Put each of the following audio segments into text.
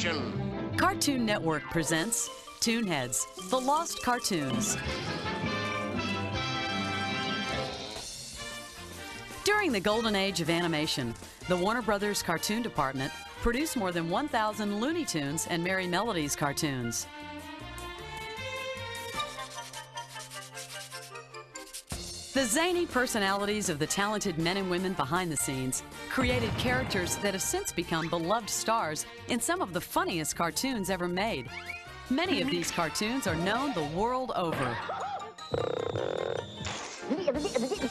animation. Cartoon Network presents ToonHeads, The Lost Cartoons. During the golden age of animation, the Warner Brothers Cartoon Department produced more than 1,000 Looney Tunes and Merry Melodies cartoons. The zany personalities of the talented men and women behind the scenes created characters that have since become beloved stars in some of the funniest cartoons ever made. Many of these cartoons are known the world over.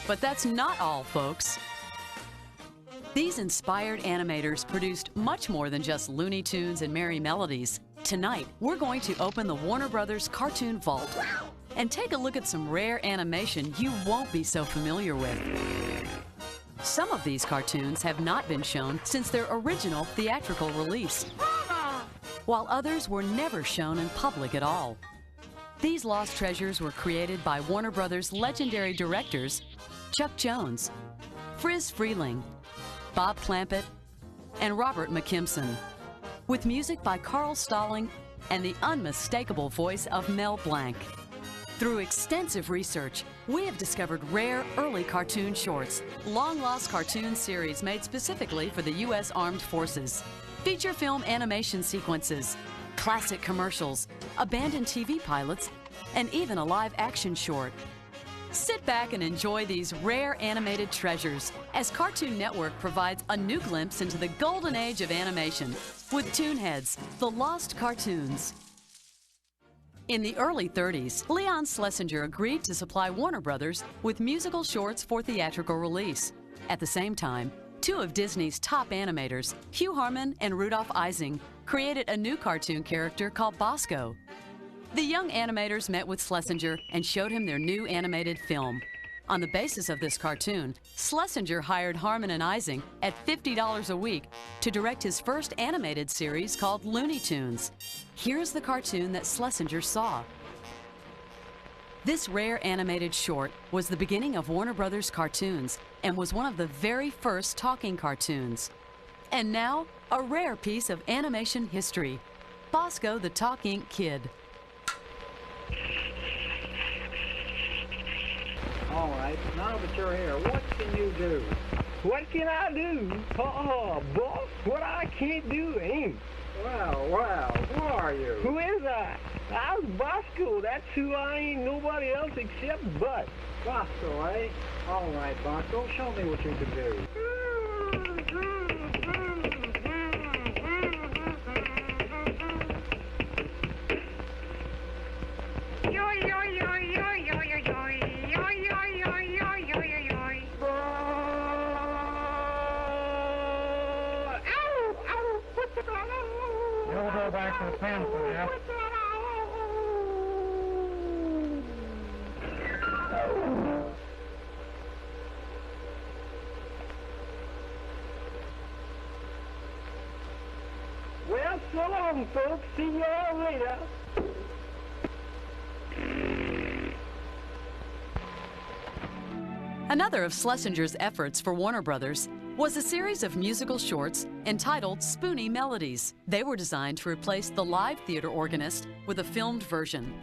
But that's not all, folks. These inspired animators produced much more than just Looney Tunes and Merry Melodies. Tonight, we're going to open the Warner Brothers Cartoon Vault and take a look at some rare animation you won't be so familiar with. Some of these cartoons have not been shown since their original theatrical release, while others were never shown in public at all. These lost treasures were created by Warner Brothers' legendary directors Chuck Jones, Friz Freleng, Bob Clampett, and Robert McKimson, with music by Carl Stalling and the unmistakable voice of Mel Blanc. Through extensive research, we have discovered rare early cartoon shorts, long-lost cartoon series made specifically for the U.S. Armed Forces, feature film animation sequences, classic commercials, abandoned TV pilots, and even a live-action short. Sit back and enjoy these rare animated treasures as Cartoon Network provides a new glimpse into the golden age of animation with ToonHeads, The Lost Cartoons. In the early 30s, Leon Schlesinger agreed to supply Warner Brothers with musical shorts for theatrical release. At the same time, two of Disney's top animators, Hugh Harman and Rudolph Ising, created a new cartoon character called Bosco. The young animators met with Schlesinger and showed him their new animated film. On the basis of this cartoon, Schlesinger hired Harman and Ising at $50 a week to direct his first animated series called Looney Tunes. Here's the cartoon that Schlesinger saw. This rare animated short was the beginning of Warner Brothers cartoons and was one of the very first talking cartoons. And now, a rare piece of animation history, Bosco the Talk Ink Kid. All right, now that you're here, what can you do? What can I do? Oh, boss, what I can't do ain't. Well, who are you? Who is I? I'm Bosco. That's who I ain't. Nobody else except Bud. Bosco, eh? All right, Bosco, show me what you can do. You'll go back to the pen for you. Well, so long, folks. See you all later. Another of Schlesinger's efforts for Warner Brothers was a series of musical shorts entitled Spoony Melodies. They were designed to replace the live theater organist with a filmed version.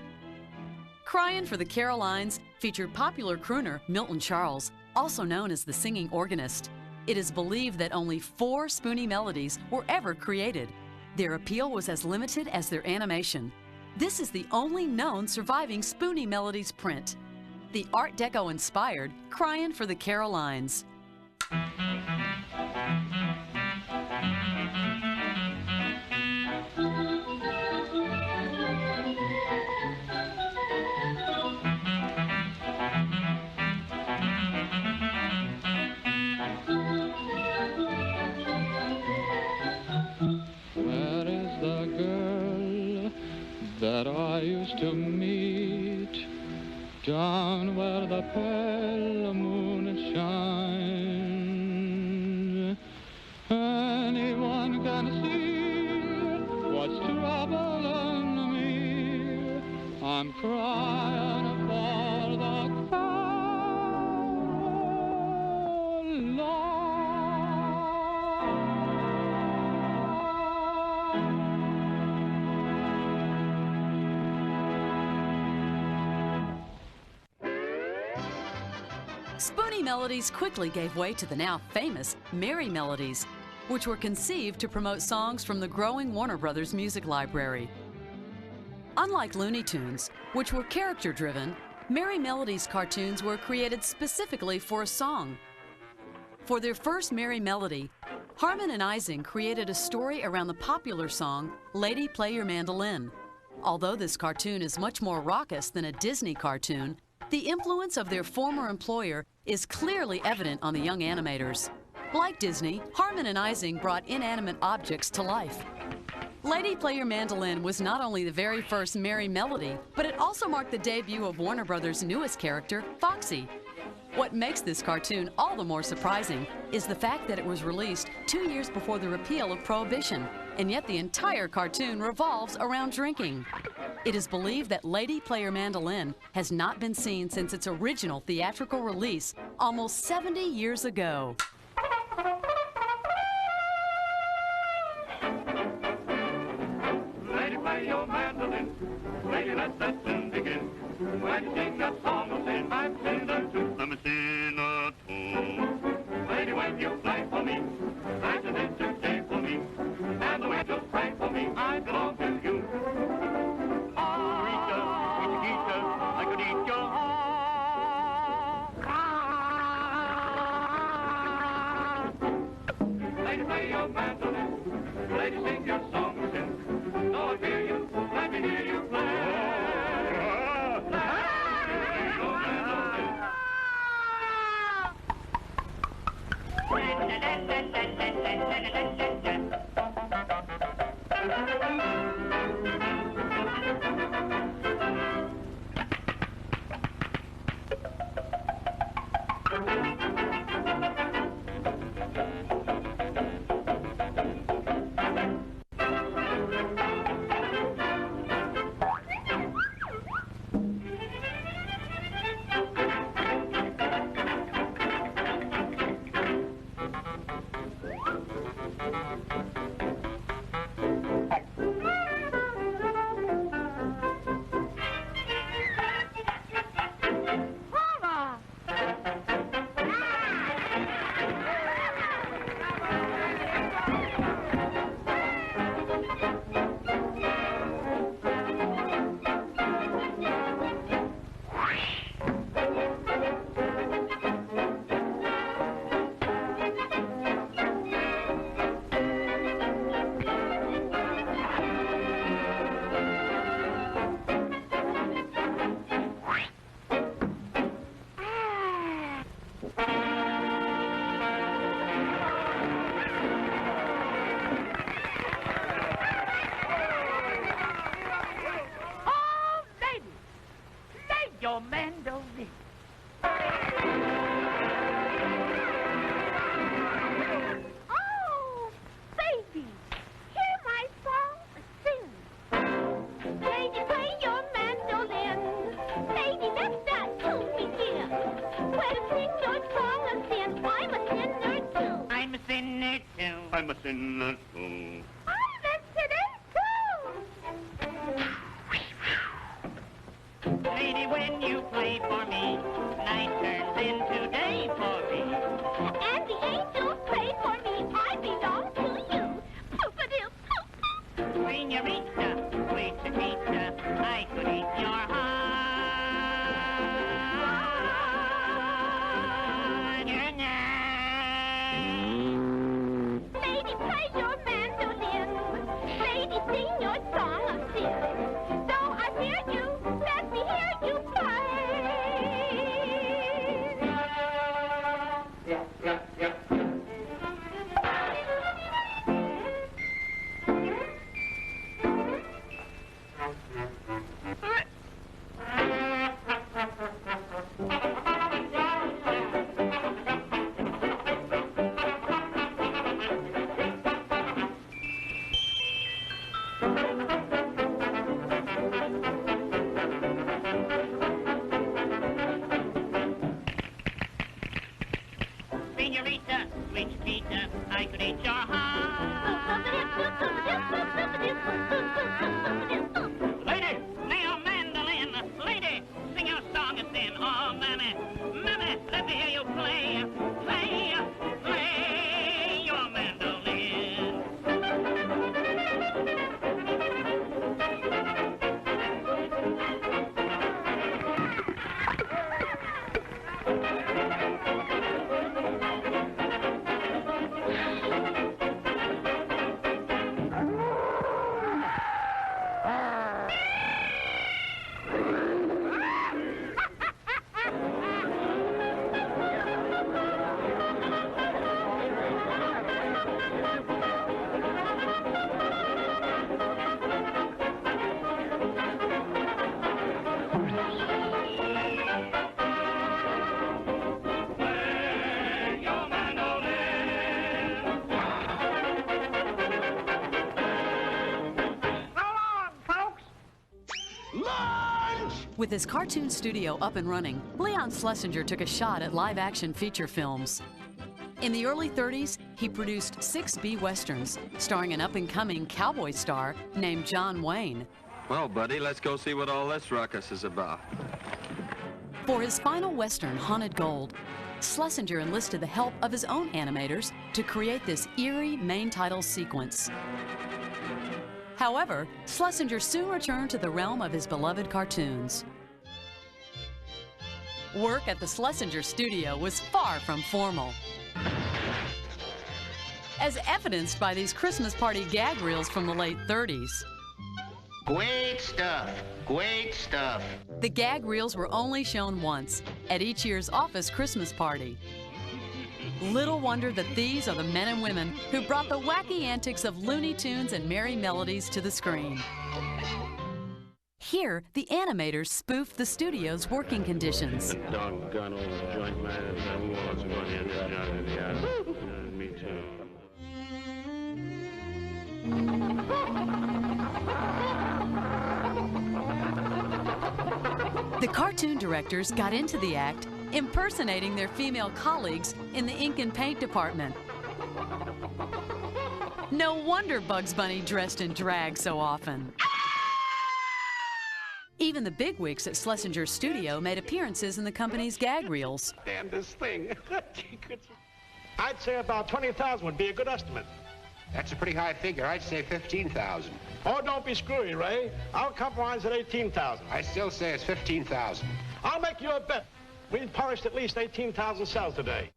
Cryin' for the Carolines featured popular crooner Milton Charles, also known as the singing organist. It is believed that only 4 Spoony Melodies were ever created. Their appeal was as limited as their animation. This is the only known surviving Spoony Melodies print. The Art Deco-inspired Cryin' for the Carolines. Where is the girl that I used to meet down where the pale moon shines? Anyone can see what's troubling me. I'm crying for the Caroline. Spoony melodies quickly gave way to the now famous Merry melodies, which were conceived to promote songs from the growing Warner Brothers music library. Unlike Looney Tunes, which were character-driven, Merry Melodies cartoons were created specifically for a song. For their first Merry Melody, Harmon and Ising created a story around the popular song, Lady Play Your Mandolin. Although this cartoon is much more raucous than a Disney cartoon, the influence of their former employer is clearly evident on the young animators. Like Disney, Harmon and Ising brought inanimate objects to life. Lady Play Your Mandolin was not only the very first Merry Melody, but it also marked the debut of Warner Brothers' newest character, Foxy. What makes this cartoon all the more surprising is the fact that it was released 2 years before the repeal of Prohibition, and yet the entire cartoon revolves around drinking. It is believed that Lady Play Your Mandolin has not been seen since its original theatrical release almost 70 years ago. Lady, play your mandolin. Lady, let the tune begin. When you sing a song of sin, I'm sinner too. I'm a sinner too. Lady, when you play for me, that's an day for me. And the angels pray for me, I belong to you. Rita, Rita, I could eat your heart. Lady, play your mandolin. Lady, sing your song of sin. So I hear you, let me hear you play. Your mandolin. Oh, baby, hear my song sing. Lady, play your mandolin. Lady, let that tune begin. When I sing your song of sin, I'm a sinner too. I'm a sinner too. I'm a sinner too. I'm a sinner too. Lady, when you play for me, night turns into day for me. And the angels pray for me. I belong to you. Poop-a-doo, poop-poop. Senorita, sweet Chiquita, I could eat your heart. Lady, play your mandolin. Lady, sing your song of sin. Though I fear you, let me hear you play. With his cartoon studio up and running, Leon Schlesinger took a shot at live-action feature films. In the early 30s, he produced 6 B-westerns, starring an up-and-coming cowboy star named John Wayne. Well, buddy, let's go see what all this ruckus is about. For his final western, Haunted Gold, Schlesinger enlisted the help of his own animators to create this eerie main title sequence. However, Schlesinger soon returned to the realm of his beloved cartoons. Work at the Schlesinger studio was far from formal, as evidenced by these Christmas party gag reels from the late 30s. Great stuff, great stuff. The gag reels were only shown once, at each year's office Christmas party. Little wonder that these are the men and women who brought the wacky antics of Looney Tunes and merry melodies to the screen. Here, the animators spoofed the studio's working conditions. Doggone old joint man. Who wants money in this job? Me too. The cartoon directors got into the act, impersonating their female colleagues in the ink and paint department. No wonder Bugs Bunny dressed in drag so often. Even the bigwigs at Schlesinger's studio made appearances in the company's gag reels. Damn this thing. I'd say about 20,000 would be a good estimate. That's a pretty high figure. I'd say 15,000. Oh, don't be screwy, Ray. I'll compromise at 18,000. I still say it's 15,000. I'll make you a bet. We've polished at least 18,000 cells today.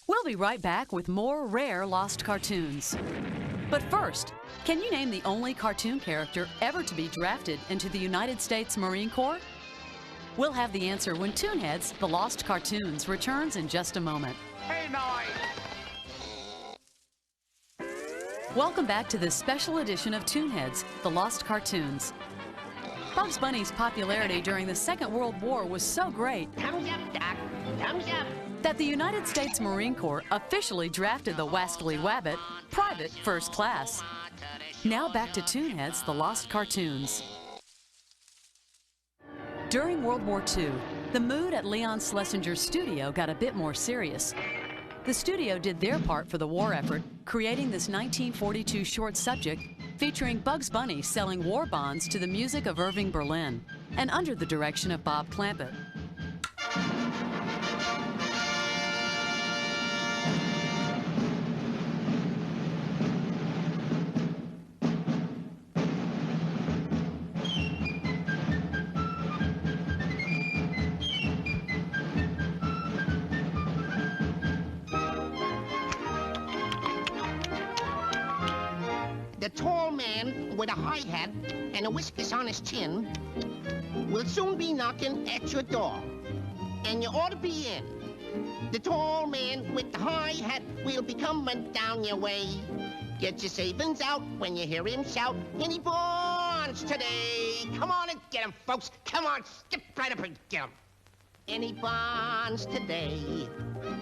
We'll be right back with more rare lost cartoons. But first, can you name the only cartoon character ever to be drafted into the United States Marine Corps? We'll have the answer when ToonHeads, The Lost Cartoons, returns in just a moment. Hey, noise! Welcome back to this special edition of ToonHeads, The Lost Cartoons. Bugs Bunny's popularity during the Second World War was so great Thumbs up, Doc. Thumbs up. that the United States Marine Corps officially drafted the Wascally Wabbit Private First Class. Now back to ToonHeads, The Lost Cartoons. During World War II, the mood at Leon Schlesinger's studio got a bit more serious. The studio did their part for the war effort, creating this 1942 short subject featuring Bugs Bunny selling war bonds to the music of Irving Berlin, and under the direction of Bob Clampett. The tall man with a high hat and a whiskers on his chin will soon be knocking at your door, and you ought to be in. The tall man with the high hat will be coming down your way. Get your savings out when you hear him shout, any bonds today? Come on and get 'em, folks. Come on, skip right up and get 'em. Any bonds today?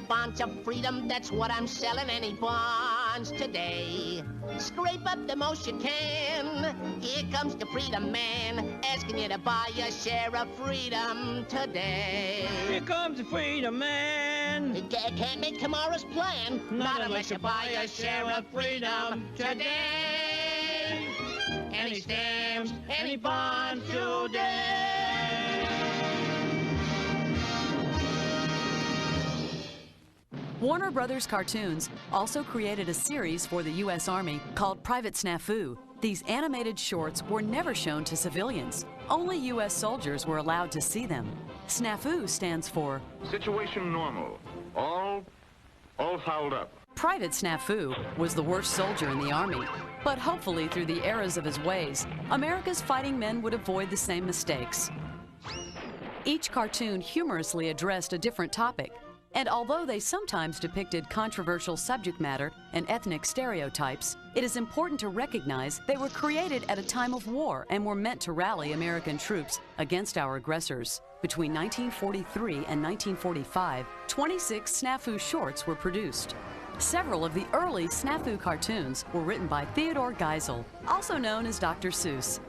Bonds of freedom, that's what I'm selling. Any bonds today? Scrape up the most you can. Here comes the freedom man, asking you to buy a share of freedom today. Here comes the freedom man. You can't make tomorrow's plan, not unless you buy a share of freedom today. Any stamps, any bonds today. Warner Brothers Cartoons also created a series for the U.S. Army called Private Snafu. These animated shorts were never shown to civilians. Only U.S. soldiers were allowed to see them. Snafu stands for Situation normal. All fouled up. Private Snafu was the worst soldier in the Army. But hopefully through the eras of his ways, America's fighting men would avoid the same mistakes. Each cartoon humorously addressed a different topic. And although they sometimes depicted controversial subject matter and ethnic stereotypes, it is important to recognize they were created at a time of war and were meant to rally American troops against our aggressors. Between 1943 and 1945, 26 snafu shorts were produced. Several of the early snafu cartoons were written by Theodore Geisel, also known as Dr. Seuss.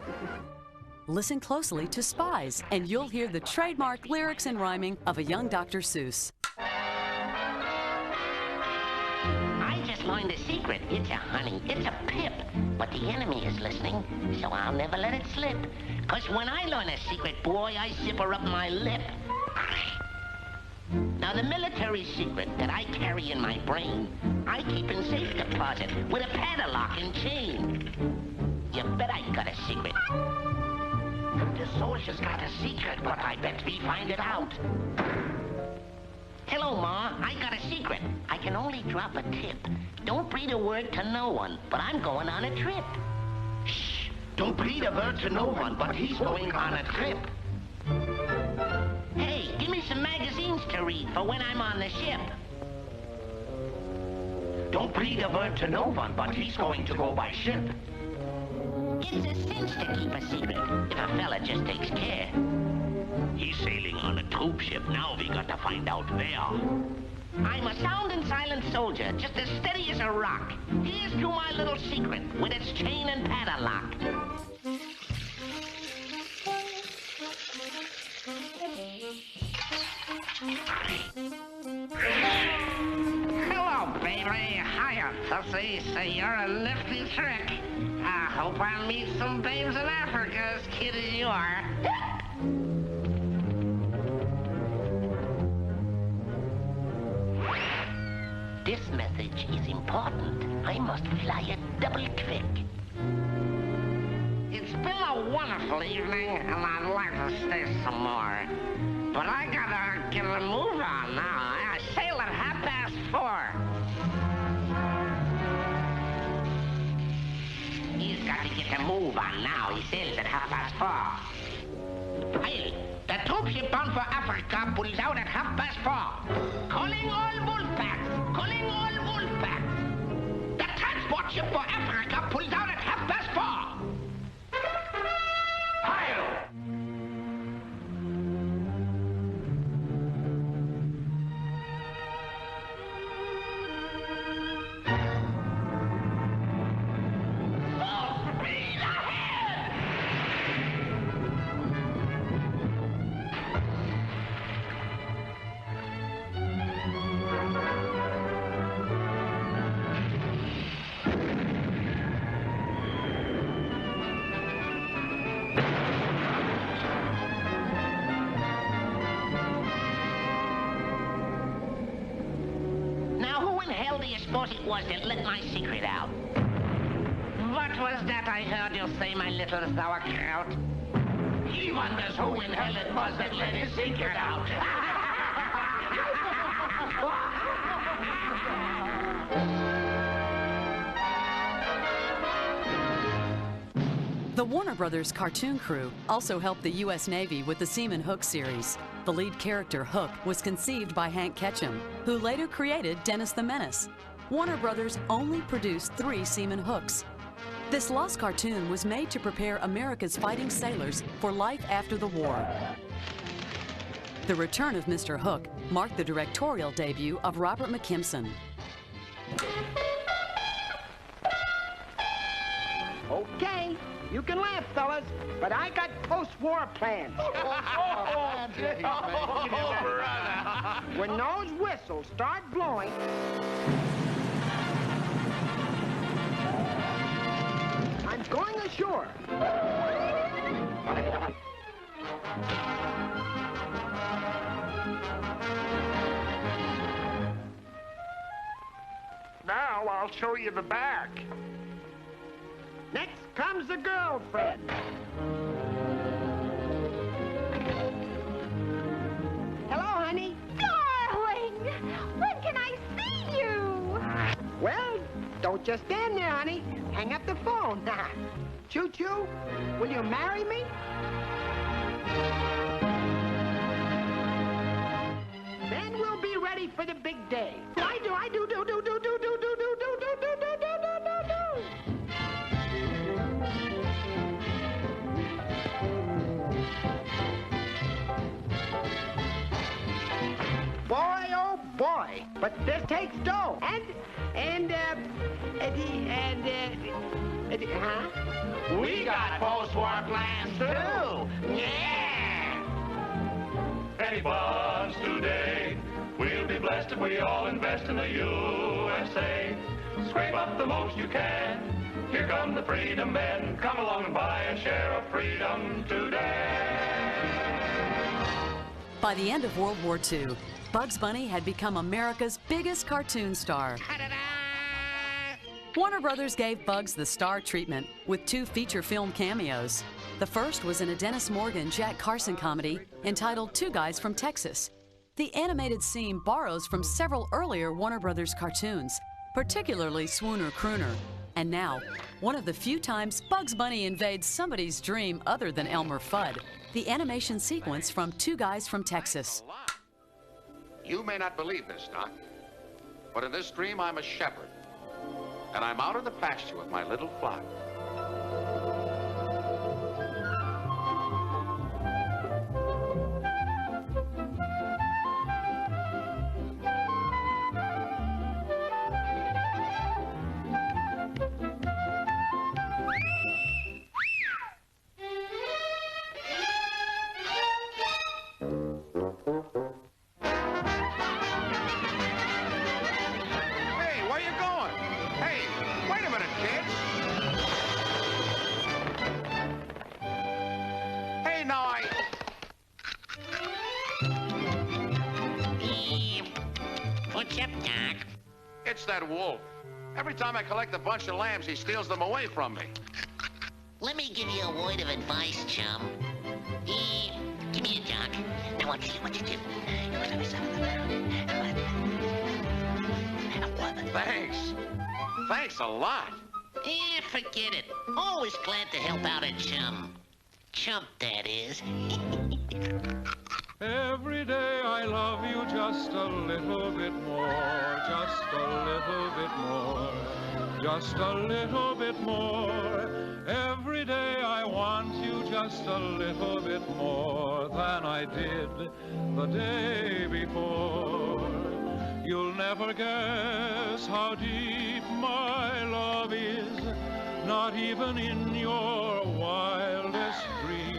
Listen closely to Spies, and you'll hear the trademark lyrics and rhyming of a young Dr. Seuss. I just learned a secret. It's a honey. It's a pip. But the enemy is listening, so I'll never let it slip. 'Cause when I learn a secret, boy, I zip her up my lip. Now, the military secret that I carry in my brain, I keep in safe deposit with a padlock and chain. You bet I got a secret. The soldier's got a secret, but I bet we find it out. Hello, Ma. I got a secret. I can only drop a tip. Don't breathe a word to no one, but I'm going on a trip. Shh. Don't breathe a word to no one, but he's going on a trip. Hey, give me some magazines to read for when I'm on the ship. Don't breathe a word to no one, but he's going to go by ship. It's a cinch to keep a secret if a fella just takes care. He's sailing on a troop ship. Now we got to find out where. I'm a sound and silent soldier, just as steady as a rock. Here's to my little secret with its chain and padlock. Hello, baby. Hiya, Tussy. Say you're a nifty trick. I hope I'll meet some babes in Africa as cute as you are. This message is important. I must fly it double quick. It's been a wonderful evening, and I'd like to stay some more. But I gotta get a move on now. I sail at 4:30. He's got to get a move on now. He sails at 4:30. Hey, the troop ship bound for Africa pulls out at 4:30. Calling all wolfpacks. Calling all wolfpacks. The transport ship for Africa pulls out at 4:30. Hail! It was that let my secret out. What was that I heard you say, my little sauerkraut? He wonders who in hell it was that let his secret out. The Warner Brothers cartoon crew also helped the U.S. Navy with the Seaman Hook series. The lead character, Hook, was conceived by Hank Ketchum, who later created Dennis the Menace. Warner Brothers only produced 3 Seaman Hooks. This lost cartoon was made to prepare America's fighting sailors for life after the war. The return of Mr. Hook marked the directorial debut of Robert McKimson. Okay, you can laugh, fellas, but I got post-war plans. When those whistles start blowing, I'm going ashore. Now I'll show you the back. Next comes the girlfriend. Hello, honey. Darling, when can I see you? Well, don't just stand there, honey. Hang up the phone. Choo-choo, will you marry me? Then we'll be ready for the big day. I do. Boy, oh boy, but this takes dough. We got post-war plans, too. Yeah! Penny bonds today. We'll be blessed if we all invest in the USA. Scrape up the most you can. Here come the freedom men. Come along and buy a share of freedom today. By the end of World War II, Bugs Bunny had become America's biggest cartoon star. Warner Brothers gave Bugs the star treatment with 2 feature film cameos. The first was in a Dennis Morgan, Jack Carson comedy entitled Two Guys from Texas. The animated scene borrows from several earlier Warner Brothers cartoons, particularly Swooner Crooner. And now, one of the few times Bugs Bunny invades somebody's dream other than Elmer Fudd, the animation sequence from Two Guys from Texas. You may not believe this, Doc, but in this dream I'm a shepherd, and I'm out of the pasture with my little flock. It's that wolf. Every time I collect a bunch of lambs, he steals them away from me. Let me give you a word of advice, chum. Give me a Doc. Now I'll tell you what to do. Thanks. Thanks a lot. Forget it. Always glad to help out a chum. Chump, that is. Every day I love you just a little bit more, just a little bit more, just a little bit more. Every day I want you just a little bit more than I did the day before. You'll never guess how deep my love is, not even in your wildest dream.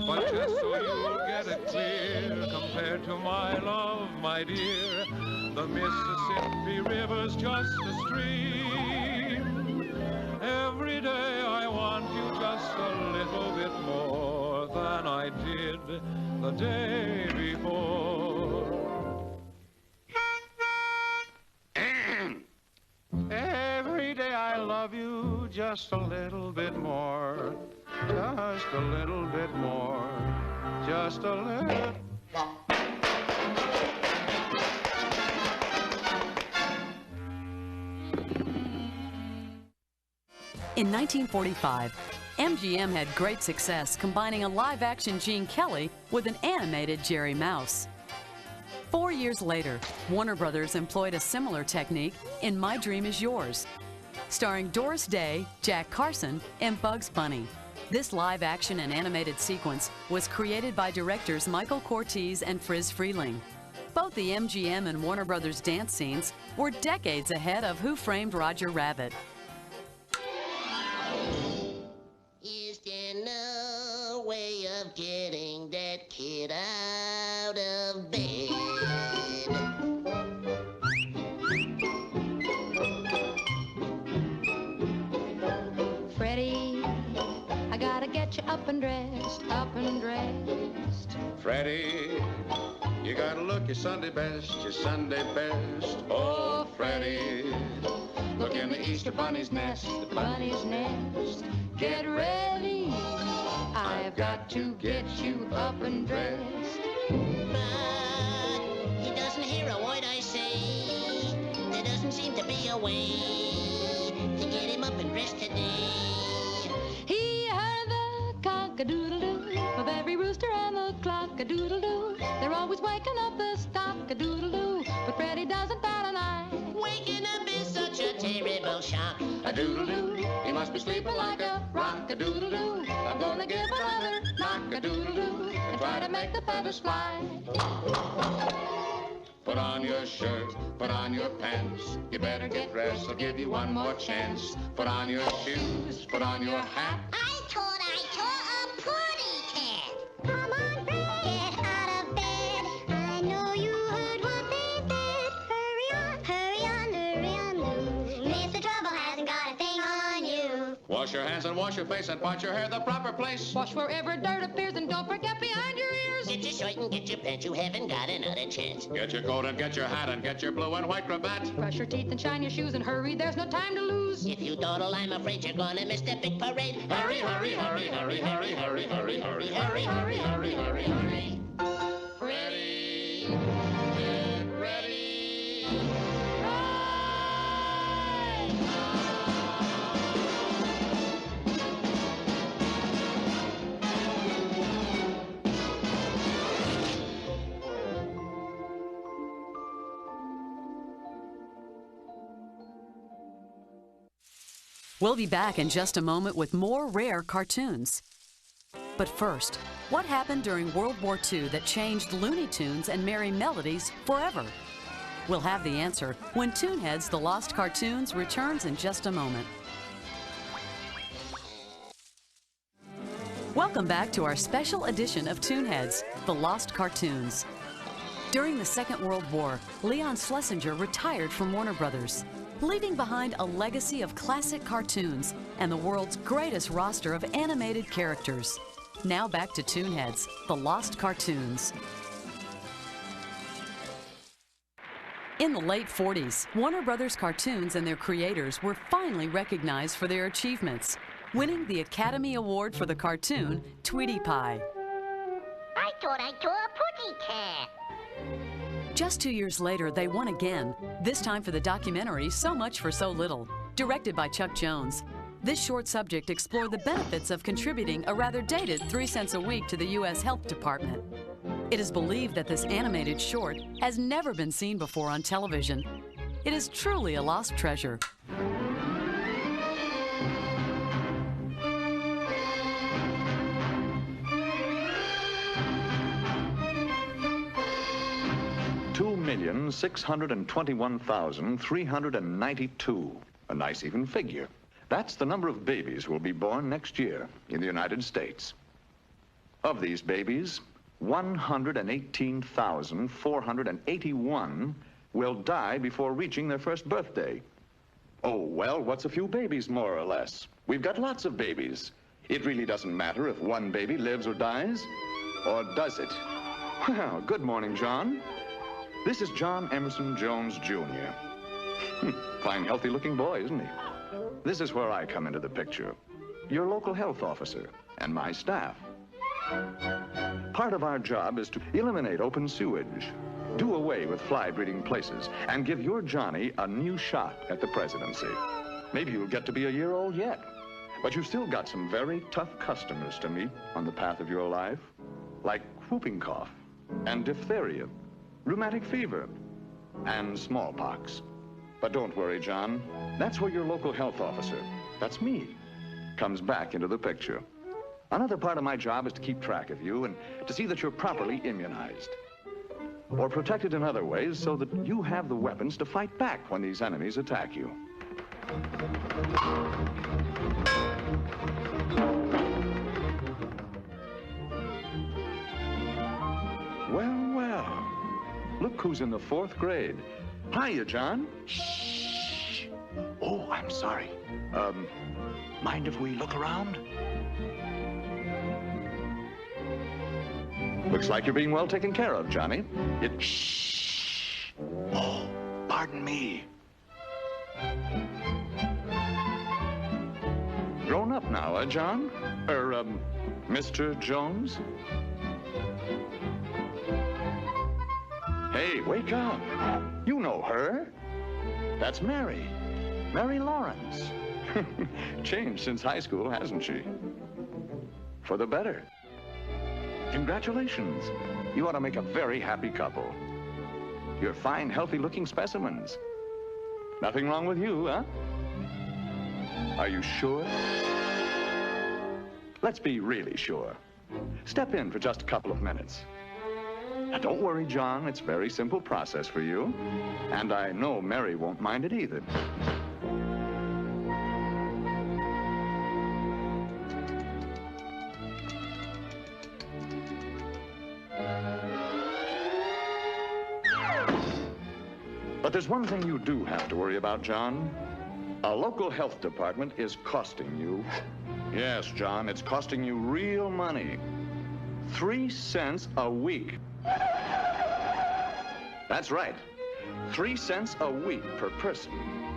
But just so you'll get it clear, compared to my love, my dear, the Mississippi River's just a stream. Every day I want you just a little bit more than I did the day before. Every day I love you just a little bit more, just a little bit more, just a little. In 1945, MGM had great success combining a live-action Gene Kelly with an animated Jerry Mouse. 4 years later, Warner Brothers employed a similar technique in My Dream Is Yours, starring Doris Day, Jack Carson, and Bugs Bunny. This live-action and animated sequence was created by directors Michael Cortez and Friz Freleng. Both the MGM and Warner Brothers dance scenes were decades ahead of Who Framed Roger Rabbit. Is there no way of getting that kid out of bed? Freddie, I gotta get you up and dressed, up and dressed. Freddie, you gotta look your Sunday best, your Sunday best. Oh, Freddie, look in the Easter Bunny's nest, the bunny's nest. Get ready, I've got to get you up and dressed. But he doesn't hear a word I say. There doesn't seem to be a way to get him up and dressed today. He heard the cock-a-doodle-doo of every rooster and the clock-a-doodle-doo. They're always waking up the stock-a-doodle-doo. doesn't bat an eye. Waking up is such a terrible shock. A doodle-doo, he must be sleeping like a rock-a-doodle-doo. I'm gonna give another knock-a-doodle-doo and try to make the feathers fly. Put on your shirt, put on your pants. You better get dressed, I'll give you one more chance. Put on your shoes, put on your hat. I thought I saw a pretty cat. Come on, Fred, get out of bed. I know you heard what they said. Hurry on, hurry on, hurry on, Lou. Mr. Trouble hasn't got a thing on you. Wash your hands and wash your face and part your hair the proper place. Wash wherever dirt appears and don't forget behind your ears. Get your shirt and get your pants, you haven't got another chance. Get your coat and get your hat and get your blue and white cravat. Brush your teeth and shine your shoes and hurry, there's no time to lose. If you dawdle, I'm afraid you're gonna miss the big parade. Hurry, hurry, hurry, hurry, hurry, hurry, hurry, hurry, hurry, hurry, hurry, hurry, hurry. Ready, get ready. We'll be back in just a moment with more rare cartoons. But first, what happened during World War II that changed Looney Tunes and Merry Melodies forever? We'll have the answer when ToonHeads, The Lost Cartoons returns in just a moment. Welcome back to our special edition of ToonHeads, The Lost Cartoons. During the Second World War, Leon Schlesinger retired from Warner Brothers, leaving behind a legacy of classic cartoons and the world's greatest roster of animated characters. Now back to ToonHeads, The Lost Cartoons. In the late 40s, Warner Brothers cartoons and their creators were finally recognized for their achievements, winning the Academy Award for the cartoon Tweety Pie. I thought I saw a pretty cat. Just 2 years later, they won again, this time for the documentary So Much for So Little, directed by Chuck Jones. This short subject explored the benefits of contributing a rather dated 3 cents a week to the U.S. Health Department. It is believed that this animated short has never been seen before on television. It is truly a lost treasure. $2,621,392. A nice even figure. That's the number of babies who will be born next year in the United States. Of these babies, 118,481 will die before reaching their first birthday. Oh, well, what's a few babies, more or less? We've got lots of babies. It really doesn't matter if one baby lives or dies, or does it? Well, good morning, John. This is John Emerson Jones, Jr. Fine, healthy-looking boy, isn't he? This is where I come into the picture. Your local health officer and my staff. Part of our job is to eliminate open sewage, do away with fly-breeding places, and give your Johnny a new shot at the presidency. Maybe you'll get to be a year old yet, but you've still got some very tough customers to meet on the path of your life, like whooping cough and diphtheria, rheumatic fever, and smallpox. But don't worry, John. That's where your local health officer, that's me, comes back into the picture. Another part of my job is to keep track of you and to see that you're properly immunized, or protected in other ways so that you have the weapons to fight back when these enemies attack you. Well, well, look who's in the 4th grade. Hiya, John. Shh. Oh, I'm sorry. Mind if we look around? Looks like you're being well taken care of, Johnny. Shh. Oh, pardon me. Grown up now, John? Mr. Jones? Hey, wake up. You know her. That's Mary. Mary Lawrence. Changed since high school, hasn't she? For the better. Congratulations. You ought to make a very happy couple. You're fine, healthy-looking specimens. Nothing wrong with you, huh? Are you sure? Let's be really sure. Step in for just a couple of minutes. Now, don't worry, John. It's a very simple process for you. And I know Mary won't mind it either. But there's one thing you do have to worry about, John. A local health department is costing you. Yes, John, it's costing you real money. 3 cents a week. That's right. 3 cents a week per person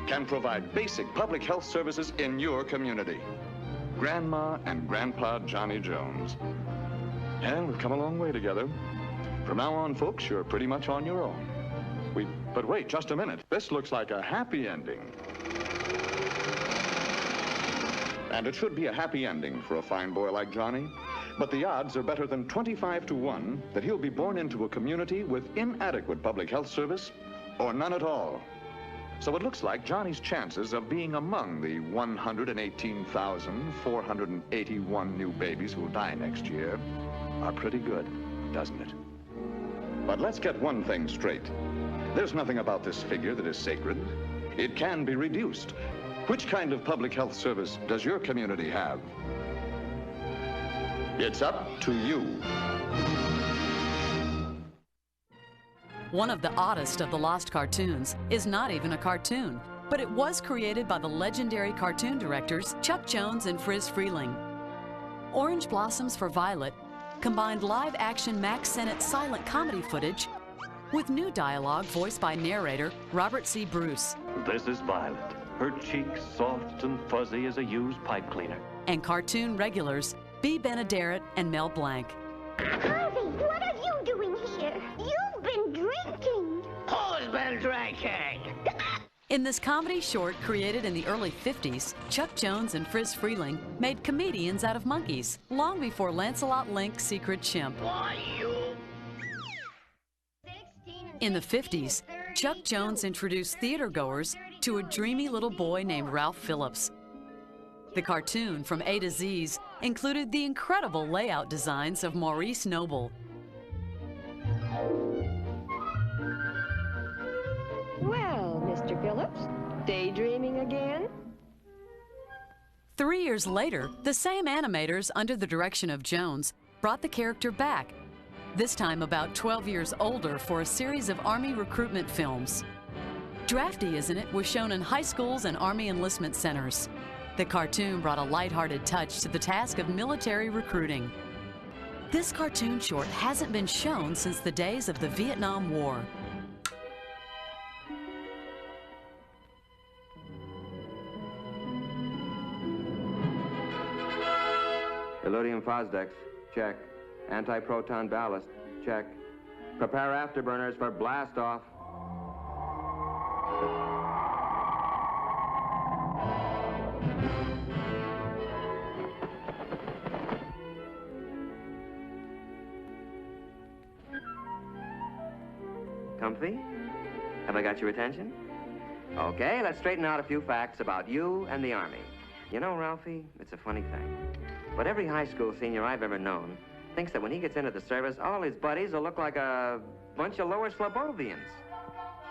can provide basic public health services in your community. Grandma and Grandpa Johnny Jones. And we've come a long way together. From now on, folks, you're pretty much on your own. But wait, just a minute. This looks like a happy ending. And it should be a happy ending for a fine boy like Johnny. But the odds are better than 25 to 1 that he'll be born into a community with inadequate public health service or none at all. So it looks like Johnny's chances of being among the 118,481 new babies who'll die next year are pretty good, doesn't it? But let's get one thing straight. There's nothing about this figure that is sacred. It can be reduced. Which kind of public health service does your community have? It's up to you. One of the oddest of the lost cartoons is not even a cartoon, but it was created by the legendary cartoon directors Chuck Jones and Friz Freleng. Orange Blossoms for Violet combined live-action Max Sennett silent comedy footage with new dialogue voiced by narrator Robert C. Bruce. This is Violet. Her cheeks soft and fuzzy as a used pipe cleaner. And cartoon regulars B. Benaderet and Mel Blanc. Harvey, what are you doing here? You've been drinking. Who's been drinking? In this comedy short created in the early 50s, Chuck Jones and Friz Freleng made comedians out of monkeys, long before Lancelot Link's secret chimp. Why, you... In the 50s, Chuck Jones introduced theatergoers to a dreamy little boy named Ralph Phillips. The cartoon, from A to Z's, included the incredible layout designs of Maurice Noble. Well, Mr. Phillips, daydreaming again? 3 years later, the same animators, under the direction of Jones, brought the character back, this time about 12 years older, for a series of Army recruitment films. Drafty, isn't it, was shown in high schools and Army enlistment centers. The cartoon brought a lighthearted touch to the task of military recruiting. This cartoon short hasn't been shown since the days of the Vietnam War. Illudium Fosdex, check. Anti-proton ballast, check. Prepare afterburners for blast off. Comfy? Have I got your attention? Okay, let's straighten out a few facts about you and the Army. You know, Ralphie, it's a funny thing, but every high school senior I've ever known thinks that when he gets into the service, all his buddies will look like a bunch of lower Slobodians.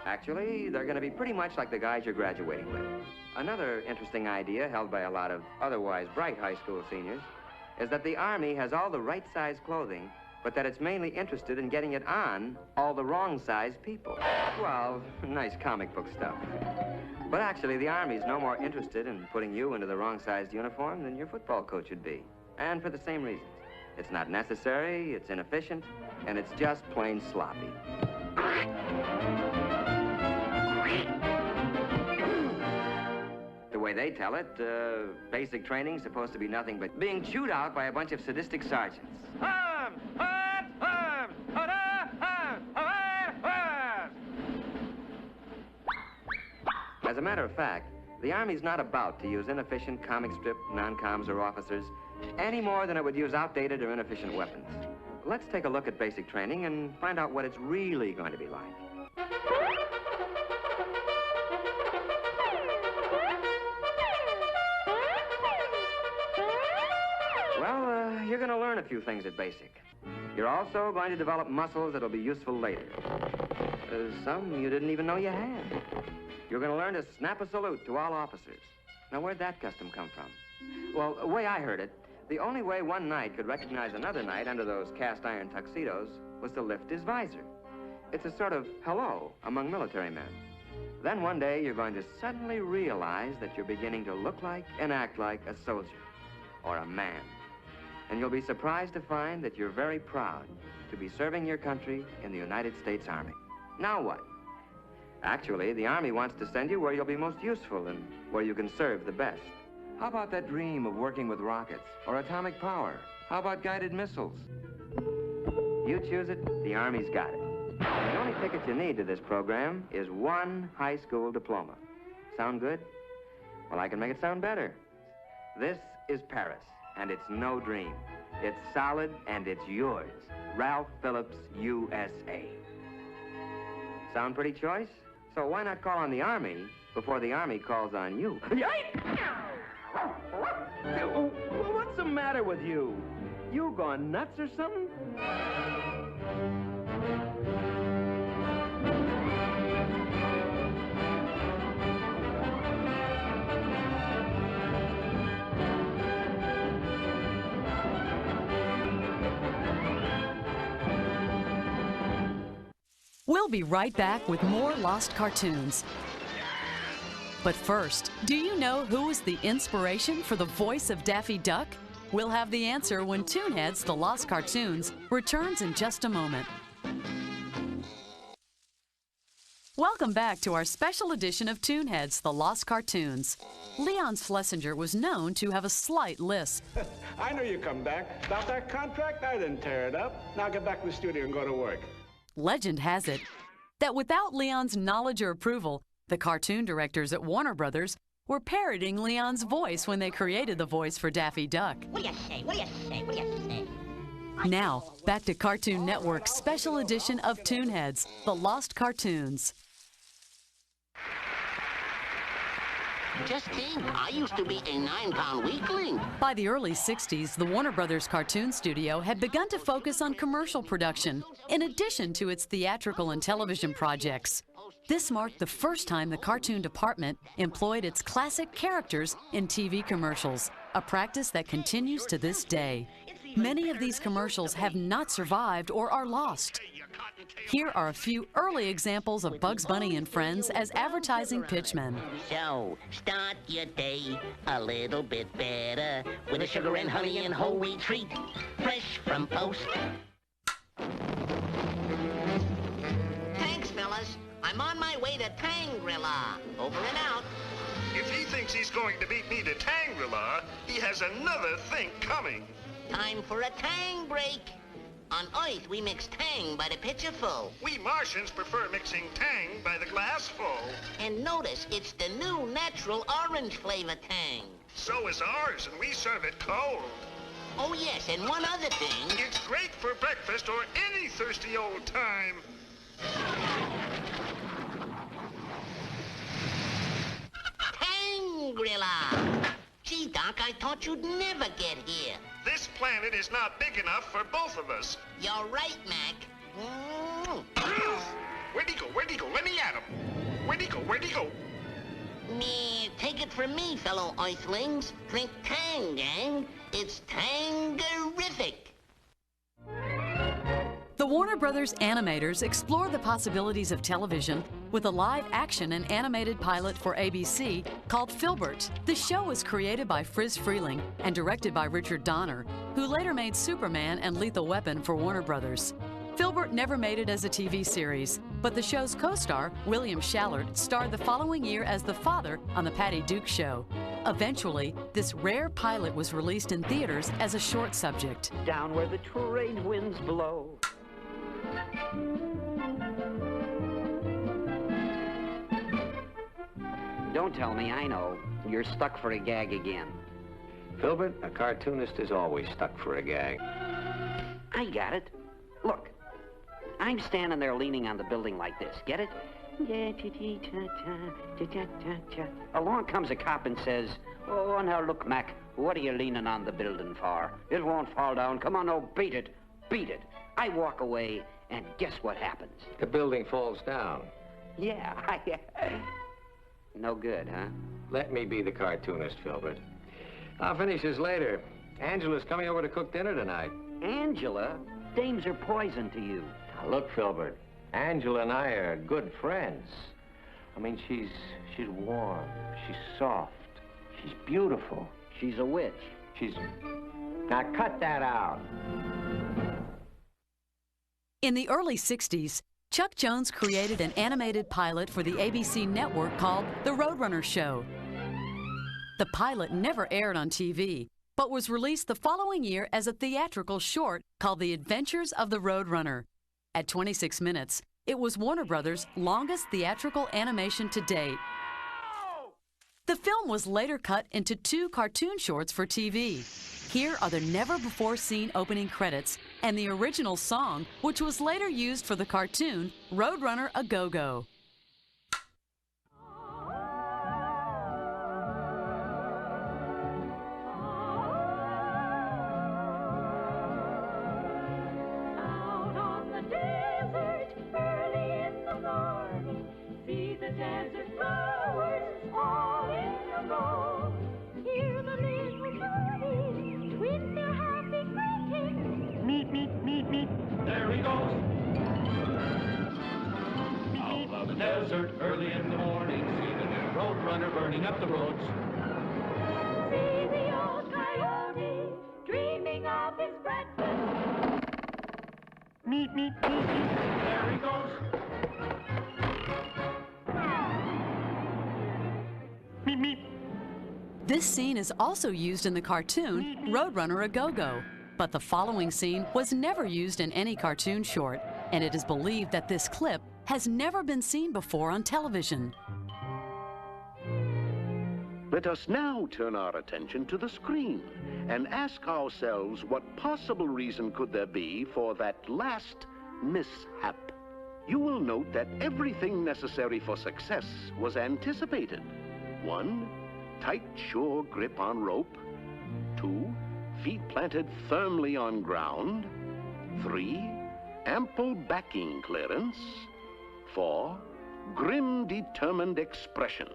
Actually, they're going to be pretty much like the guys you're graduating with. Another interesting idea held by a lot of otherwise bright high school seniors is that the Army has all the right size clothing, but that it's mainly interested in getting it on all the wrong size people. Well, nice comic book stuff. But actually, the Army's no more interested in putting you into the wrong-sized uniform than your football coach would be. And for the same reasons. It's not necessary, it's inefficient, and it's just plain sloppy. The way they tell it, basic training's supposed to be nothing but being chewed out by a bunch of sadistic sergeants. As a matter of fact, the Army's not about to use inefficient comic strip non-coms or officers any more than it would use outdated or inefficient weapons. Let's take a look at basic training and find out what it's really going to be like. Well, you're going to learn a few things at basic. You're also going to develop muscles that'll be useful later. Some you didn't even know you had. You're going to learn to snap a salute to all officers. Now, where'd that custom come from? Well, the way I heard it, the only way one knight could recognize another knight under those cast-iron tuxedos was to lift his visor. It's a sort of hello among military men. Then one day, you're going to suddenly realize that you're beginning to look like and act like a soldier or a man. And you'll be surprised to find that you're very proud to be serving your country in the United States Army. Now what? Actually, the Army wants to send you where you'll be most useful and where you can serve the best. How about that dream of working with rockets or atomic power? How about guided missiles? You choose it, the Army's got it. And the only ticket you need to this program is one high school diploma. Sound good? Well, I can make it sound better. This is Paris, and it's no dream. It's solid, and it's yours. Ralph Phillips, USA. Sound pretty choice? So why not call on the Army before the Army calls on you? What's the matter with you? You gone nuts or something? We'll be right back with more Lost Cartoons. But first, do you know who was the inspiration for the voice of Daffy Duck? We'll have the answer when ToonHeads, The Lost Cartoons, returns in just a moment. Welcome back to our special edition of ToonHeads, The Lost Cartoons. Leon Schlesinger was known to have a slight lisp. I know you come back. About that contract, I didn't tear it up. Now get back to the studio and go to work. Legend has it that without Leon's knowledge or approval, the cartoon directors at Warner Brothers were parroting Leon's voice when they created the voice for Daffy Duck. What do you say? What do you say? What do you say? Now, back to Cartoon Network's special edition of ToonHeads, The Lost Cartoons. Just think, I used to be a 9-pound weakling. By the early 60s, the Warner Brothers Cartoon Studio had begun to focus on commercial production, in addition to its theatrical and television projects. This marked the first time the cartoon department employed its classic characters in TV commercials, a practice that continues to this day. Many of these commercials have not survived or are lost. Here are a few early examples of Bugs Bunny and Friends as advertising pitchmen. So, start your day a little bit better with a sugar and honey and whole wheat treat, fresh from post. Thanks, fellas. I'm on my way to Tangrilla. Over and out. If he thinks he's going to beat me to Tangrilla, he has another think coming. Time for a tang break. On Earth, we mix tang by the pitcher full. We Martians prefer mixing tang by the glass full. And notice, it's the new natural orange flavor tang. So is ours, and we serve it cold. Oh, yes, and one other thing. It's great for breakfast or any thirsty old time. Tangrilla. Gee, Doc, I thought you'd never get here. This planet is not big enough for both of us. You're right, Mac. Where'd he go? Where'd he go? Let me at him. Where'd he go? Where'd he go? Meh, take it from me, fellow Earthlings. Drink Tang, gang. It's Tangerific. The Warner Brothers animators explore the possibilities of television with a live-action and animated pilot for ABC called Filbert. The show was created by Friz Freleng and directed by Richard Donner, who later made Superman and Lethal Weapon for Warner Brothers. Filbert never made it as a TV series, but the show's co-star, William Shallard, starred the following year as the father on The Patty Duke Show. Eventually, this rare pilot was released in theaters as a short subject. Down where the trade winds blow. Don't tell me, I know. You're stuck for a gag again. Filbert, a cartoonist is always stuck for a gag. I got it. Look, I'm standing there leaning on the building like this. Get it? Along comes a cop and says, "Oh, now look, Mac, what are you leaning on the building for? It won't fall down. Come on, no, beat it. Beat it." I walk away, and guess what happens? The building falls down. Yeah, no good, huh? Let me be the cartoonist, Filbert. I'll finish this later. Angela's coming over to cook dinner tonight. Angela? Dames are poison to you. Now, look, Filbert, Angela and I are good friends. I mean, she's warm, she's soft, she's beautiful. She's a witch. Now, cut that out. In the early 60s, Chuck Jones created an animated pilot for the ABC network called The Roadrunner Show. The pilot never aired on TV, but was released the following year as a theatrical short called The Adventures of the Roadrunner. At 26 minutes, it was Warner Brothers' longest theatrical animation to date. The film was later cut into 2 cartoon shorts for TV. Here are the never-before-seen opening credits and the original song, which was later used for the cartoon Roadrunner A Go-Go. Out on the desert, early in the morning, see the desert flowers all in a row. Hear the little birdies with their happy greeting. Meet, meet, meet, meet. There he goes. Out on the desert, early in the morning, see the new roadrunner burning up the roads. See the old coyote dreaming of his breakfast. Meet, meet, meet, meet. There he goes. Meet, meet. This scene is also used in the cartoon Roadrunner A Go-Go, but the following scene was never used in any cartoon short, and it is believed that this clip has never been seen before on television. Let us now turn our attention to the screen and ask ourselves what possible reason could there be for that last mishap. You will note that everything necessary for success was anticipated. 1, tight, sure grip on rope. 2, feet planted firmly on ground. 3, ample backing clearance. 4, grim, determined expression.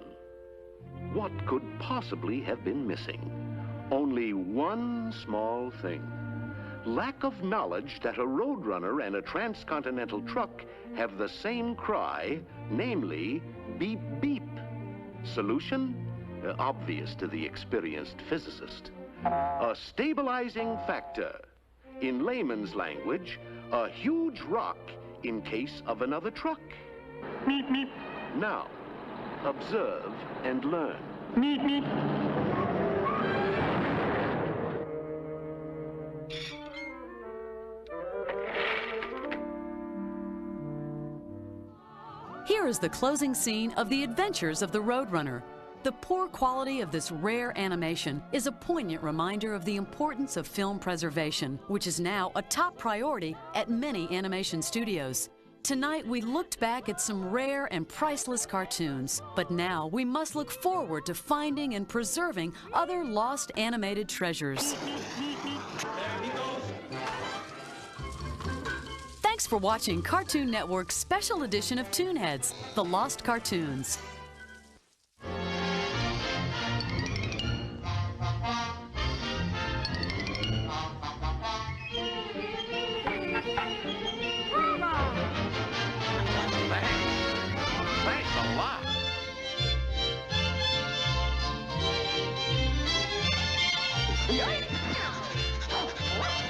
What could possibly have been missing? Only one small thing. Lack of knowledge that a roadrunner and a transcontinental truck have the same cry, namely, beep, beep. Solution? Obvious to the experienced physicist. A stabilizing factor. In layman's language, a huge rock in case of another truck. Meet, meet. Now, observe and learn. Meet, meet. Here is the closing scene of The Adventures of the Roadrunner. The poor quality of this rare animation is a poignant reminder of the importance of film preservation, which is now a top priority at many animation studios. Tonight, we looked back at some rare and priceless cartoons, but now we must look forward to finding and preserving other lost animated treasures. Thanks for watching Cartoon Network's special edition of ToonHeads, The Lost Cartoons. Thanks a lot.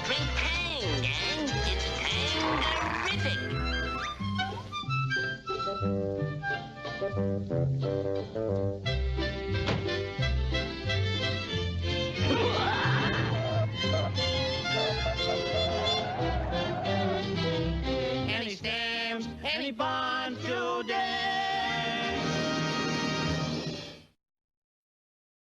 Drink Tang, gang. It's Tang-erific. Any stamps, any bonds today.